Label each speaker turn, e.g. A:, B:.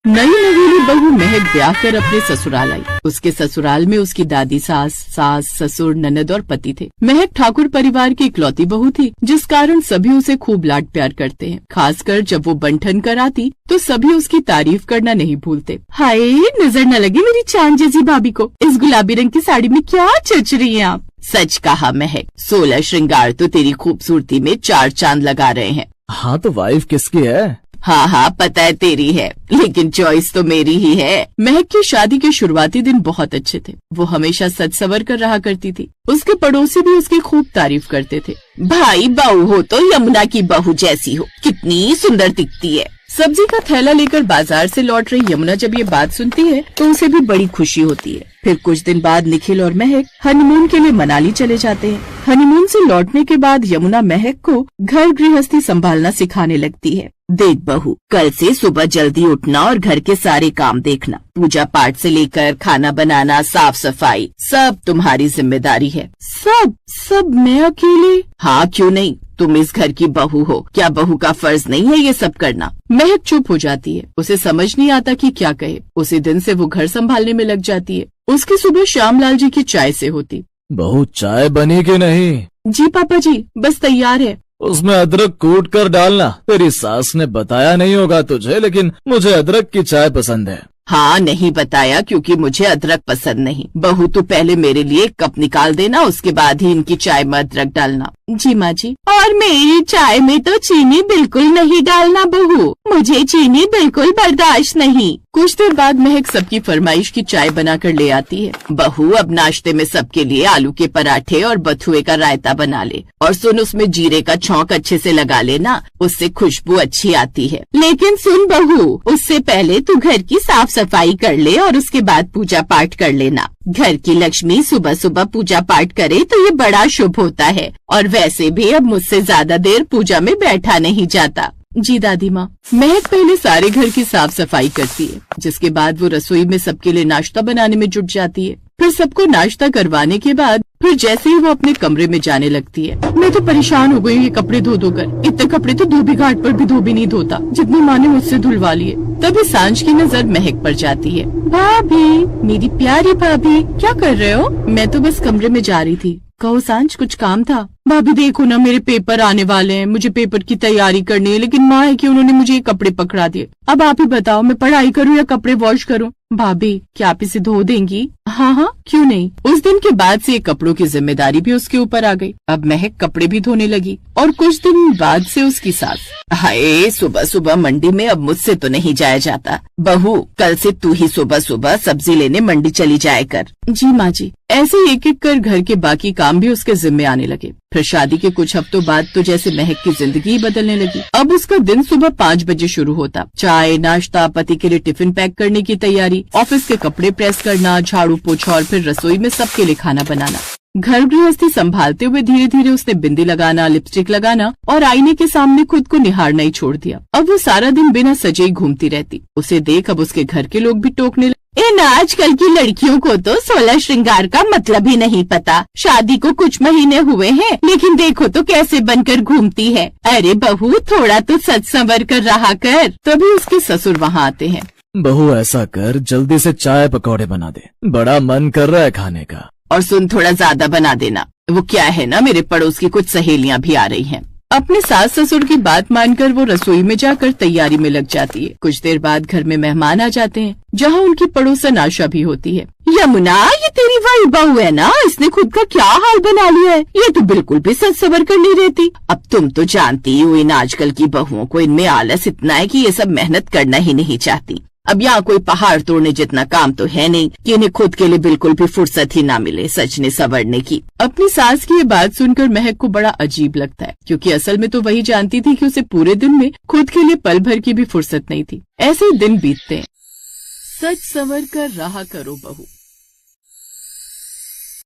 A: नई नवेली बहू महक ब्याह कर अपने ससुराल आई। उसके ससुराल में उसकी दादी, सास, ससुर, ननद और पति थे। महक ठाकुर परिवार की इकलौती बहू थी, जिस कारण सभी उसे खूब लाड प्यार करते हैं। खासकर जब वो बंठन कर आती तो सभी उसकी तारीफ करना नहीं भूलते। हाय, नजर न लगे मेरी चांद जैसी भाभी को, इस गुलाबी रंग की साड़ी में क्या चच रही हैं आप। सच कहा महक, 16 श्रृंगार तो तेरी खूबसूरती में 4 चांद लगा रहे हैं।
B: हाँ तो वाइफ किसकी है?
A: हाँ पता है तेरी है, लेकिन चॉइस तो मेरी ही है। महक की शादी के शुरुआती दिन बहुत अच्छे थे। वो हमेशा सज सवर कर रहा करती थी। उसके पड़ोसी भी उसकी खूब तारीफ करते थे। भाई बहू हो तो यमुना की बहू जैसी हो, कितनी सुंदर दिखती है। सब्जी का थैला लेकर बाजार से लौट रही यमुना जब ये बात सुनती है तो उसे भी बड़ी खुशी होती है। फिर कुछ दिन बाद निखिल और महक हनीमून के लिए मनाली चले जाते हैं। हनीमून से लौटने के बाद यमुना महक को घर गृहस्थी संभालना सिखाने लगती है। देख बहू, कल से सुबह जल्दी उठना और घर के सारे काम देखना। पूजा पाठ से लेकर खाना बनाना, साफ सफाई, सब तुम्हारी जिम्मेदारी है। सब मैं अकेले? हाँ क्यों नहीं, तुम इस घर की बहू हो, क्या बहू का फर्ज नहीं है ये सब करना। महक चुप हो जाती है। उसे समझ नहीं आता कि क्या कहे। उसी दिन से वो घर संभालने में लग जाती है। उसकी सुबह श्यामलाल जी की चाय से होती।
B: बहू चाय बनी कि नहीं?
A: जी पापा जी, बस तैयार है।
B: उसमें अदरक कूट कर डालना। तेरी सास ने बताया नहीं होगा तुझे, लेकिन मुझे अदरक की चाय पसंद है।
A: हाँ नहीं बताया, क्योंकि मुझे अदरक पसंद नहीं। बहू तू पहले मेरे लिए एक कप निकाल देना, उसके बाद ही इनकी चाय में अदरक डालना। जी माँ जी। और मेरी चाय में तो चीनी बिल्कुल नहीं डालना बहू, मुझे चीनी बिल्कुल बर्दाश्त नहीं। कुछ देर बाद महक सबकी फरमाइश की चाय बनाकर ले आती है। बहू अब नाश्ते में सबके लिए आलू के पराठे और बथुए का रायता बना ले, और सुन उसमें जीरे का छौंक अच्छे से लगा लेना, उससे खुशबू अच्छी आती है। लेकिन सुन बहू, उससे पहले तू घर की साफ सफाई कर ले और उसके बाद पूजा पाठ कर लेना। घर की लक्ष्मी सुबह सुबह पूजा पाठ करे तो ये बड़ा शुभ होता है, और वैसे भी अब मुझसे ज्यादा देर पूजा में बैठा नहीं जाता। जी दादी माँ। महक पहले सारे घर की साफ सफाई करती है, जिसके बाद वो रसोई में सबके लिए नाश्ता बनाने में जुट जाती है। फिर सबको नाश्ता करवाने के बाद फिर जैसे ही वो अपने कमरे में जाने लगती है। मैं तो परेशान हो गई हूँ ये कपड़े धो कर। इतने कपड़े तो धोबी घाट पर भी धोबी नहीं धोता, जितनी माँ ने मुझसे धुलवा लिए। तभी सांझ की नजर महक पर जाती है। भाभी, मेरी प्यारी भाभी, क्या कर रहे हो? मैं तो बस कमरे में जा रही थी। कहो सांझ, कुछ काम था? भाभी देखो ना, मेरे पेपर आने वाले हैं, मुझे पेपर की तैयारी करनी है, लेकिन माँ है कि उन्होंने मुझे ये कपड़े पकड़ा दिए। अब आप ही बताओ, मैं पढ़ाई करूँ या कपड़े वॉश करूँ? भाभी, क्या आप इसे धो देंगी? हाँ क्यों नहीं। उस दिन के बाद से ये कपड़ों की जिम्मेदारी भी उसके ऊपर आ गई। अब महक कपड़े भी धोने लगी। और कुछ दिन बाद से उसकी सास, हाय सुबह सुबह मंडी में अब मुझसे तो नहीं जाया जाता। बहू, कल से तू ही सुबह सुबह सब्जी लेने मंडी चली जाया कर। जी माँ जी। ऐसे एक एक कर घर के बाकी काम भी उसके जिम्मे आने लगे। फिर शादी के कुछ हफ्तों बाद तो जैसे महक की जिंदगी ही बदलने लगी। अब उसका दिन सुबह 5 बजे शुरू होता। चाय, नाश्ता, पति के लिए टिफिन पैक करने की तैयारी, ऑफिस के कपड़े प्रेस करना, झाड़ू पोछा और फिर रसोई में सबके लिए खाना बनाना। घर गृहस्थी संभालते हुए धीरे धीरे उसने बिंदी लगाना, लिपस्टिक लगाना और आईने के सामने खुद को निहारना ही छोड़ दिया। अब वो सारा दिन बिना सजे ही घूमती रहती। उसे देख अब उसके घर के लोग भी टोकने लगे। इन आजकल की लड़कियों को तो 16 श्रृंगार का मतलब ही नहीं पता। शादी को कुछ महीने हुए हैं, लेकिन देखो तो कैसे बनकर घूमती है। अरे बहू, थोड़ा तो सच संवर कर रहा कर। तभी उसके ससुर वहाँ आते हैं।
B: बहू ऐसा कर, जल्दी से चाय पकौड़े बना दे, बड़ा मन कर रहा है खाने का।
A: और सुन, थोड़ा ज्यादा बना देना। वो क्या है ना, मेरे पड़ोस की कुछ सहेलियां भी आ रही हैं। अपने सास ससुर की बात मानकर वो रसोई में जाकर तैयारी में लग जाती है। कुछ देर बाद घर में मेहमान आ जाते हैं, जहाँ उनकी पड़ोसन आशा भी होती है। यमुना, ये तेरी वही बहू है ना? इसने खुद का क्या हाल बना लिया है, ये तो बिल्कुल भी सच सबर कर नहीं रहती। अब तुम तो जानती हो इन आजकल की बहुओं को, इनमें आलस इतना है कि ये सब मेहनत करना ही नहीं चाहती। अब यहाँ कोई पहाड़ तोड़ने जितना काम तो है नहीं कि इन्हें खुद के लिए बिल्कुल भी फुर्सत ही ना मिले सजने संवरने की। अपनी सास की ये बात सुनकर महक को बड़ा अजीब लगता है, क्योंकि असल में तो वही जानती थी कि उसे पूरे दिन में खुद के लिए पल भर की भी फुर्सत नहीं थी। ऐसे ही दिन बीतते हैं। सच संवर कर रहा करो बहू।